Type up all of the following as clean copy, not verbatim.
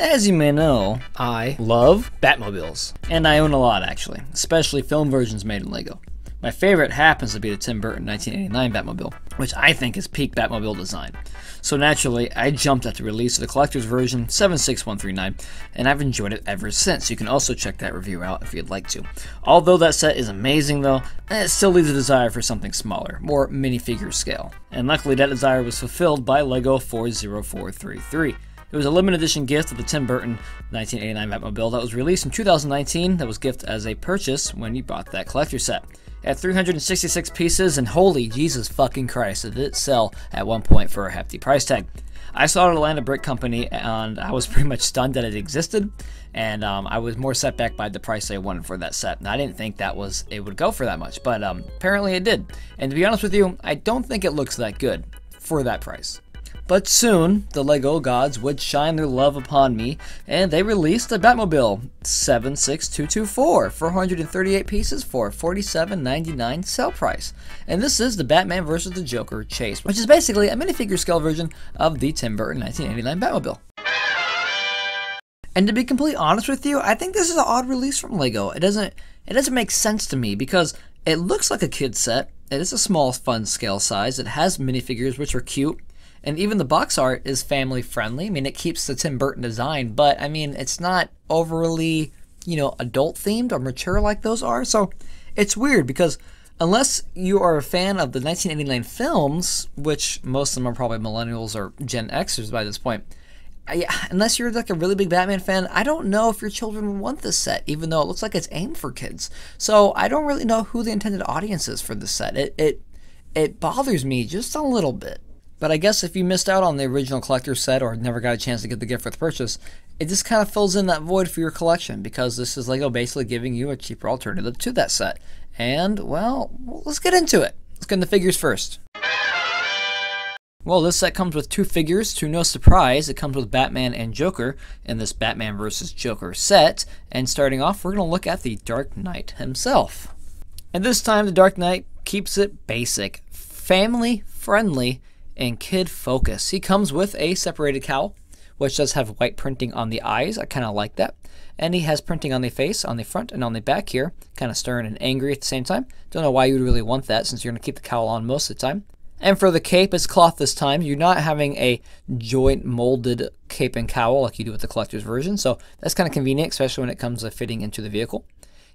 As you may know, I love Batmobiles. And I own a lot, actually, especially film versions made in LEGO. My favorite happens to be the Tim Burton 1989 Batmobile, which I think is peak Batmobile design. So naturally, I jumped at the release of the collector's version 76139, and I've enjoyed it ever since. You can also check that review out if you'd like to. Although that set is amazing though, it still leaves a desire for something smaller, more minifigure scale. And luckily that desire was fulfilled by LEGO 40433. It was a limited edition gift of the Tim Burton 1989 Batmobile that was released in 2019 that was gifted as a purchase when you bought that collector set. At 366 pieces, and holy Jesus fucking Christ, it did sell at one point for a hefty price tag. I saw it at Atlanta Brick Company, and I was pretty much stunned that it existed, and I was more set back by the price I wanted for that set. And I didn't think it would go for that much, but apparently it did. And to be honest with you, I don't think it looks that good for that price. But soon, the LEGO gods would shine their love upon me, and they released the Batmobile 76224, 438 pieces for $47.99 sale price. And this is the Batman vs. the Joker chase, which is basically a minifigure scale version of the Tim Burton 1989 Batmobile. And to be completely honest with you, I think this is an odd release from LEGO. It doesn't make sense to me because it looks like a kid's set. It is a small, fun scale size. It has minifigures, which are cute. And even the box art is family friendly. I mean, it keeps the Tim Burton design, but I mean, it's not overly, adult themed or mature like those are. So it's weird because unless you are a fan of the 1989 films, which most of them are probably millennials or Gen Xers by this point, unless you're like a really big Batman fan, I don't know if your children would want this set, even though it looks like it's aimed for kids. So I don't really know who the intended audience is for this set. It bothers me just a little bit. But I guess if you missed out on the original collector set or never got a chance to get the gift with purchase, it just kind of fills in that void for your collection because this is LEGO basically giving you a cheaper alternative to that set. And, well, let's get into it. Let's get into the figures first. Well, this set comes with two figures. To no surprise, it comes with Batman and Joker in this Batman vs. Joker set. And starting off, we're going to look at the Dark Knight himself. And this time, the Dark Knight keeps it basic, family-friendly, and kid focus. He comes with a separated cowl, which does have white printing on the eyes. I kind of like that. And he has printing on the face, on the front, and on the back here. Kind of stern and angry at the same time. Don't know why you would really want that since you're going to keep the cowl on most of the time. And for the cape, it's cloth this time. You're not having a joint molded cape and cowl like you do with the collector's version. So that's kind of convenient, especially when it comes to fitting into the vehicle.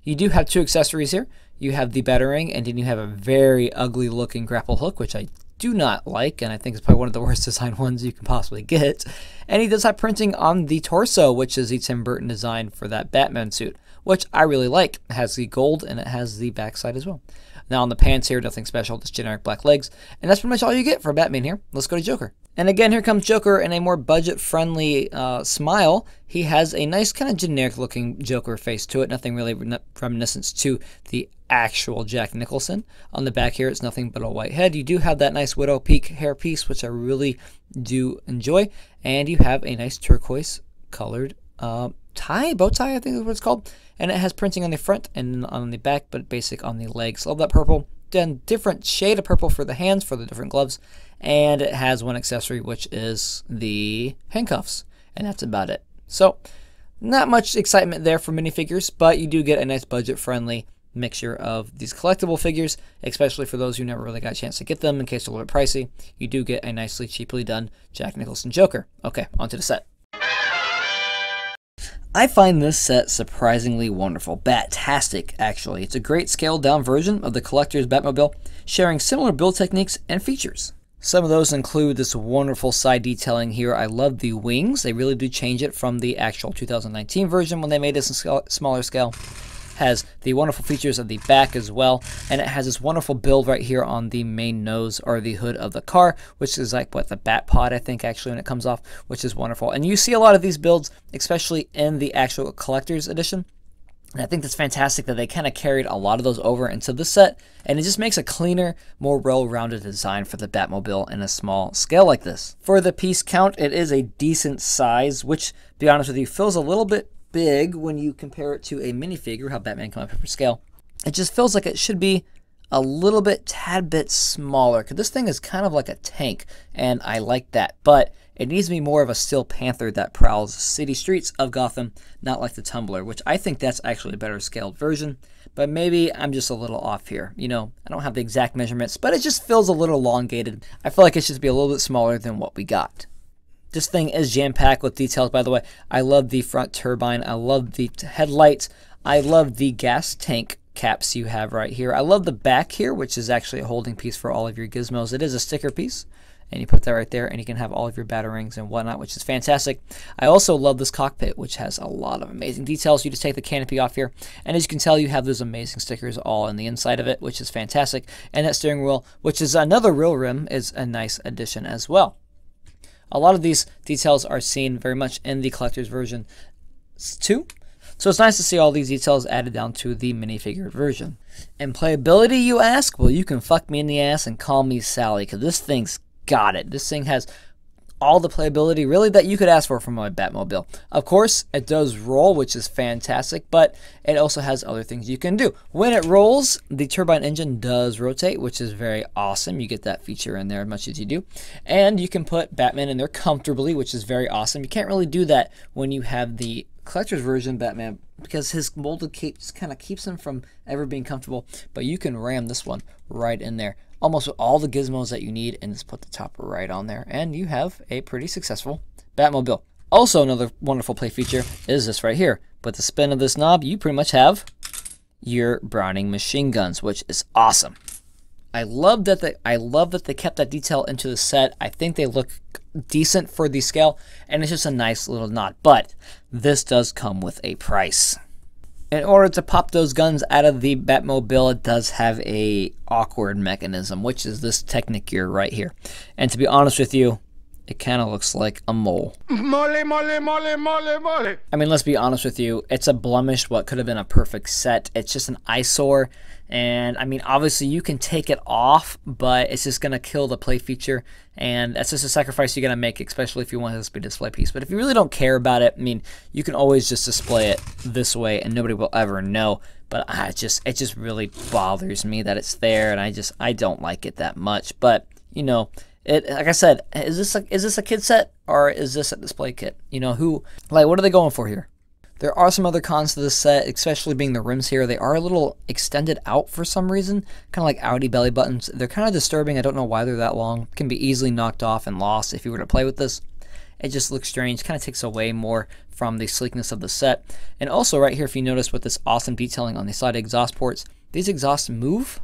You do have two accessories here. You have the Batarang, and then you have a very ugly looking grapple hook, which I do not like, and I think it's probably one of the worst designed ones you can possibly get. And he does have printing on the torso, which is the Tim Burton design for that Batman suit, which I really like. It has the gold and it has the backside as well. Now on the pants here, nothing special, just generic black legs. And that's pretty much all you get for Batman here. Let's go to Joker. And again, here comes Joker in a more budget-friendly smile. He has a nice kind of generic-looking Joker face to it. Nothing really reminiscent to the actual Jack Nicholson. On the back here, it's nothing but a white head. You do have that nice widow peak hairpiece, which I really do enjoy. And you have a nice turquoise-colored bow tie, I think is what it's called. And it has printing on the front and on the back, but basic on the legs. Love that purple. Then different shade of purple for the hands, for the different gloves. And it has one accessory, which is the handcuffs. And that's about it. So, not much excitement there for minifigures, but you do get a nice budget-friendly mixture of these collectible figures, especially for those who never really got a chance to get them in case they're a little bit pricey. You do get a nicely, cheaply done Jack Nicholson Joker. Okay, onto the set. I find this set surprisingly wonderful. Batastic, actually. It's a great scaled-down version of the collector's Batmobile, sharing similar build techniques and features. Some of those include this wonderful side detailing here. I love the wings. They really do change it from the actual 2019 version when they made this in smaller scale. Has the wonderful features of the back as well, and it has this wonderful build right here on the main nose or the hood of the car, which is like what the bat pod I think actually when it comes off, which is wonderful. And you see a lot of these builds, especially in the actual collector's edition. And I think that's fantastic that they kind of carried a lot of those over into the set, and it just makes a cleaner, more well-rounded design for the Batmobile in a small scale like this. For the piece count, it is a decent size, which, to be honest with you, feels a little bit big when you compare it to a minifigure, how Batman come up for scale. It just feels like it should be a little bit, tad bit smaller, because this thing is kind of like a tank, and I like that. But It needs to be more of a Steel Panther that prowls the city streets of Gotham, not like the Tumbler, which I think that's actually a better scaled version. But maybe I'm just a little off here. You know, I don't have the exact measurements, but it just feels a little elongated. I feel like it should be a little bit smaller than what we got. This thing is jam-packed with details, by the way. I love the front turbine. I love the headlights. I love the gas tank caps you have right here. I love the back here, which is actually a holding piece for all of your gizmos. It is a sticker piece, and you put that right there, and you can have all of your batarangs and whatnot, which is fantastic. I also love this cockpit, which has a lot of amazing details. You just take the canopy off here, and as you can tell, you have those amazing stickers all in the inside of it, which is fantastic. And that steering wheel, which is another real rim, is a nice addition as well. A lot of these details are seen very much in the collector's version too. So it's nice to see all these details added down to the minifigure version. And playability, you ask? Well, you can fuck me in the ass and call me Sally, because this thing's got it. This thing has all the playability really that you could ask for from my Batmobile. Of course, it does roll, which is fantastic, but it also has other things you can do. When it rolls, the turbine engine does rotate, which is very awesome. You get that feature in there as much as you do. And you can put Batman in there comfortably, which is very awesome. You can't really do that when you have the collector's version Batman, because his molded cape just kind of keeps him from ever being comfortable, but you can ram this one right in there almost with all the gizmos that you need, and just put the top right on there, and you have a pretty successful Batmobile. Also, another wonderful play feature is this right here. With the spin of this knob, you pretty much have your Browning machine guns, which is awesome. I love that they kept that detail into the set. I think they look decent for the scale, and it's just a nice little nod. But this does come with a price. In order to pop those guns out of the Batmobile, it does have a awkward mechanism, which is this Technic gear right here. And to be honest with you, it kind of looks like a mole. Mole, mole, mole, mole, mole. I mean, let's be honest with you. It's a blemished what could have been a perfect set. It's just an eyesore. And, I mean, obviously you can take it off, but it's just going to kill the play feature. And that's just a sacrifice you're going to make, especially if you want this to be a display piece. But if you really don't care about it, I mean, you can always just display it this way and nobody will ever know. But it just really bothers me that it's there, and I don't like it that much. But, you know, like I said, is this a kid set or is this a display kit? You know, what are they going for here? There are some other cons to this set, especially being the rims here. They are a little extended out for some reason, kind of like Audi belly buttons. They're kind of disturbing. I don't know why they're that long. Can be easily knocked off and lost if you were to play with this. It just looks strange, kind of takes away more from the sleekness of the set. And also right here, if you notice with this awesome detailing on the side exhaust ports, these exhausts move,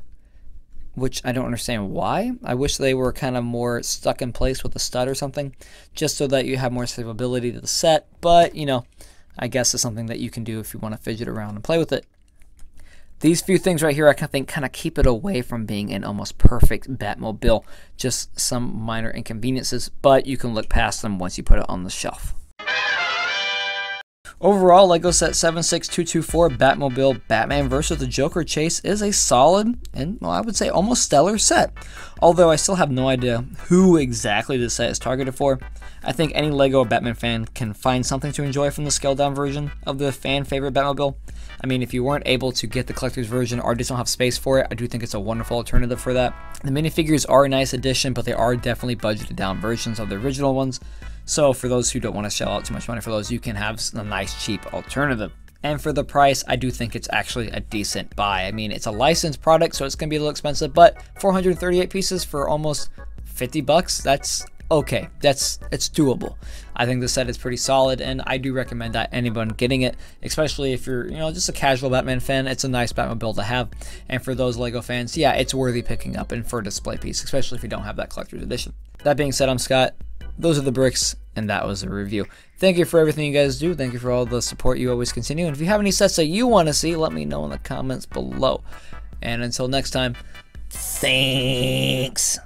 which I don't understand why. I wish they were kind of more stuck in place with a stud or something, just so that you have more stability to the set. But, you know, I guess it's something that you can do if you want to fidget around and play with it. These few things right here, I think, kind of keep it away from being an almost perfect Batmobile. Just some minor inconveniences, but you can look past them once you put it on the shelf. Overall, LEGO Set 76224 Batmobile Batman vs. the Joker Chase is a solid and, well, I would say almost stellar set. Although I still have no idea who exactly this set is targeted for. I think any LEGO Batman fan can find something to enjoy from the scaled down version of the fan favorite Batmobile. I mean, if you weren't able to get the collector's version or just don't have space for it, I do think it's a wonderful alternative for that. The minifigures are a nice addition, but they are definitely budgeted down versions of the original ones. So for those who don't want to shell out too much money for those, you can have a nice cheap alternative. And for the price, I do think it's actually a decent buy. I mean, it's a licensed product, so it's going to be a little expensive, but 438 pieces for almost 50 bucks, that's okay. It's doable. I think the set is pretty solid, and I do recommend that anyone getting it, especially if you're, you know, just a casual Batman fan. It's a nice Batmobile to have. And for those LEGO fans, yeah, it's worthy picking up and for a display piece, especially if you don't have that collector's edition. That being said, I'm Scott. Those are the bricks, and that was the review. Thank you for everything you guys do. Thank you for all the support you always continue. And if you have any sets that you want to see, let me know in the comments below. And until next time, thanks.